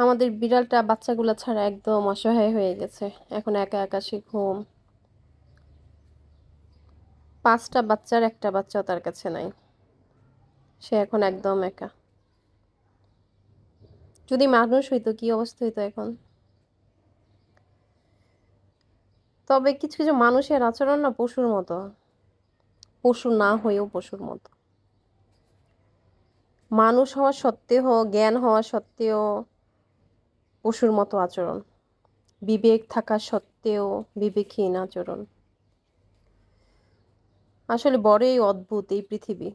আমাদের বিড়ালটা বাচ্চাগুলো ছাড়া একদম অসহায় হয়ে গেছে। এখন একা একা সে ঘুম। 5টা বাচ্চার একটা বাচ্চাও তার কাছে নাই। সে এখন একদম একা। যদি মানুষ হইতো কি অবস্থা হইতো এখন। তবে কিছু কিছু মানুষের আচরণ না পশুর মতো। পশু না হয়েও পশুর মতো। মানুষ হওয়া সত্ত্বেও, জ্ঞান হওয়া সত্ত্বেও পশুর মতো আচরণ। বিবেক থাকা সত্ত্বেও বিবেকহীন আচরণ। আসলে বড়ই অদ্ভুত এই পৃথিবী।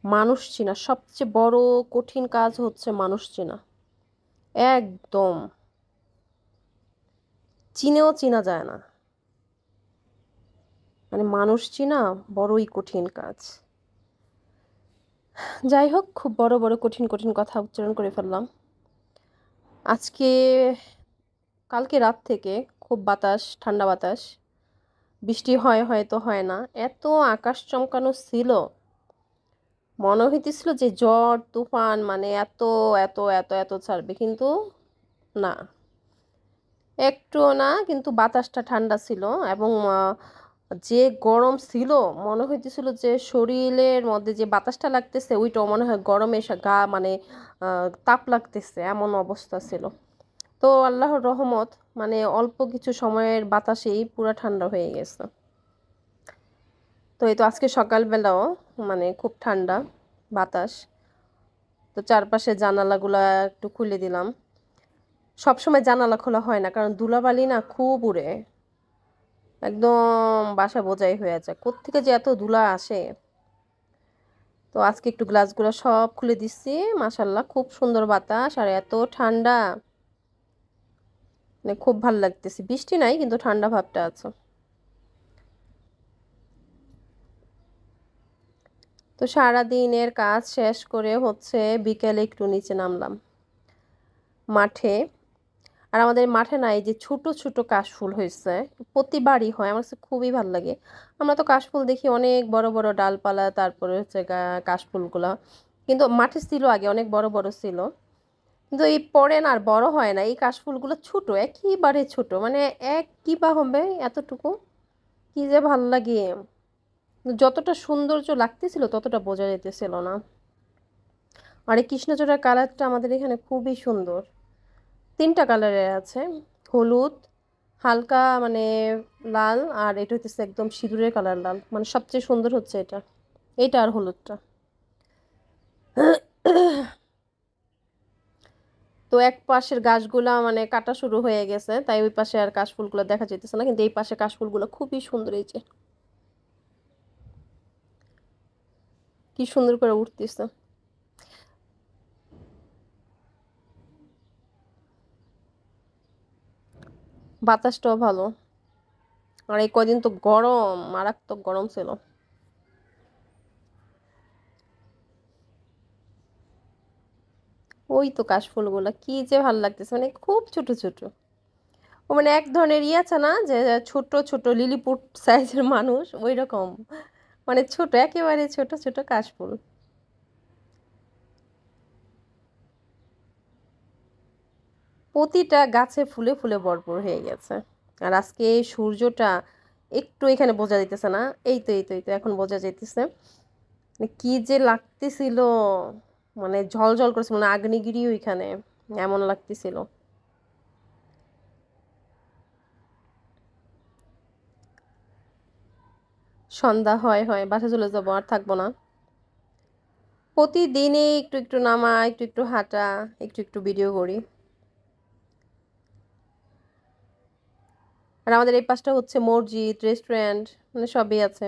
মানুষ চেনা সবচেয়ে বড় কঠিন কাজ হচ্ছে মানুষ চেনা। একদম চিনেও চেনা যায় না। মানে মানুষ চেনা বড়ই কঠিন কাজ। যাই হোক, খুব বড় বড় কঠিন কঠিন কথা উচ্চারণ করে ফেললাম। আজকে কালকে রাত থেকে খুব বাতাস, ঠান্ডা বাতাস। বৃষ্টি হয় হয়তো হয় না, এত আকাশ চমকানো ছিল। মনে হইতেছিল যে ঝড় তুফান মানে এত এত এত এত ছাড়বে, কিন্তু না, একটুও না। কিন্তু বাতাসটা ঠান্ডা ছিল এবং যে গরম ছিল, মনে হইতেছিল যে শরীরের মধ্যে যে বাতাসটা লাগতেছে ওইটাও মনে হয় গরমে গা মানে তাপ লাগতেছে, এমন অবস্থা ছিল। তো আল্লাহর রহমত, মানে অল্প কিছু সময়ের বাতাসেই পুরা ঠান্ডা হয়ে গেছে। তো এই তো আজকে সকালবেলাও মানে খুব ঠান্ডা বাতাস। তো চারপাশে জানালাগুলা একটু খুলে দিলাম। সবসময় জানালা খোলা হয় না, কারণ ধুলাবালি না খুব উড়ে, একদম বাসা বোঝাই হয়ে যায়, কোত্থেকে যে এত ধুলা আসে। তো আজকে একটু গ্লাসগুলো সব খুলে দিচ্ছি। মাশাল্লাহ, খুব সুন্দর বাতাস আর এত ঠান্ডা, মানে খুব ভালো লাগতেছে। বৃষ্টি নাই কিন্তু ঠান্ডা ভাবটা আছে। তো সারা দিনের কাজ শেষ করে হচ্ছে বিকেলে একটু নিচে নামলাম মাঠে। আর আমাদের মাঠে না এই যে ছোট ছোট কাশফুল হয়েছে, প্রতিবারই হয়, আমার কাছে খুবই ভালো লাগে। আমরা তো কাশফুল দেখি অনেক বড় বড় ডালপালা, তারপরে হচ্ছে কাশফুলগুলা, কিন্তু মাঠে ছিল আগে অনেক বড় বড় ছিল। কিন্তু এই পরে না আর বড় হয় না, এই কাশফুলগুলো ছোট, একেবারে ছোট, মানে এক কি বা হবে এতটুকু। কি যে ভাল লাগে, যতটা সৌন্দর্য লাগতেছিল ততটা বোঝা যেতেছিল না। আর এই কৃষ্ণচূড়ার কালারটা আমাদের এখানে খুবই সুন্দর। 3টা কালারের আছে, হলুদ, হালকা মানে লাল, আর এটা হচ্ছে একদম সিঁদুরের কালার লাল। মানে সবচেয়ে সুন্দর হচ্ছে এটা, এইটা আর হলুদটা। তো এক পাশের গাছগুলা মানে কাটা শুরু হয়ে গেছে, তাই ওই পাশে আর কাশফুলগুলো দেখা যেতেছে না, কিন্তু এই পাশে কাশফুলগুলো খুবই সুন্দর। এই যে কি সুন্দর করে উঠতেছে। বাতাসটাও ভালো। আর এই কদিন তো গরম, মারাত্মক গরম ছিল। ওই তো কাশফুলগুলা কি যে ভালো লাগতেছে, মানে খুব ছোট ছোট। ও মানে এক ধরনের ইয়ে আছে না, যে ছোট ছোট লিলিপুট সাইজের মানুষ ওই রকম, মানে ছোট, একেবারে ছোট ছোট কাশফুল। প্রতিটা গাছে ফুলে ফুলে ভরপুর হয়ে গেছে। আর আজকে এই সূর্যটা একটু এখানে বোঝা যাইতেছে না, এই তো এখন বোঝা যাইতেছে। মানে কি যে লাগতেছিল, মানে ঝলঝল করেছে, মানে আগ্নেয়গিরি ওইখানে, এমন লাগতেছিল। সন্ধ্যা হয় হয় বাসা চলে যাবো, আর থাকবো না। প্রতিদিনই একটু একটু নামা, একটু একটু হাঁটা, একটু একটু ভিডিও করি। আর আমাদের এই পাশটা হচ্ছে মসজিদ, রেস্টুরেন্ট, মানে সবই আছে।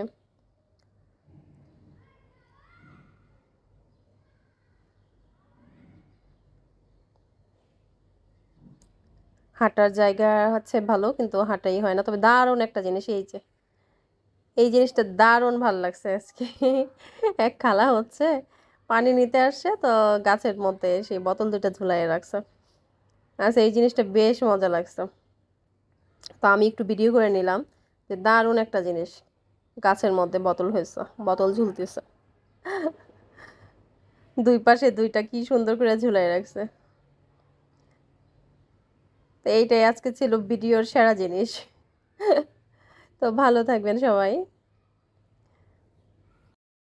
হাঁটার জায়গা হচ্ছে ভালো, কিন্তু হাঁটাই হয় না। তবে দারুণ একটা জিনিস, এই যে এই জিনিসটা দারুণ ভালো লাগছে আজকে। এক খালা হচ্ছে পানি নিতে আসছে, তো গাছের মধ্যে সেই বোতল দুটো ঝুলাই রাখছে। আচ্ছা, এই জিনিসটা বেশ মজা লাগছে। তো আমি একটু ভিডিও করে নিলাম, যে দারুণ একটা জিনিস, গাছের মধ্যে বোতল হয়েছে, বোতল ঝুলতেছে। দুই পাশে দুইটা কি সুন্দর করে ঝুলাই রাখছে। তো এইটাই আজকে ছিল ভিডিওর সেরা জিনিস। তো ভালো থাকবেন সবাই।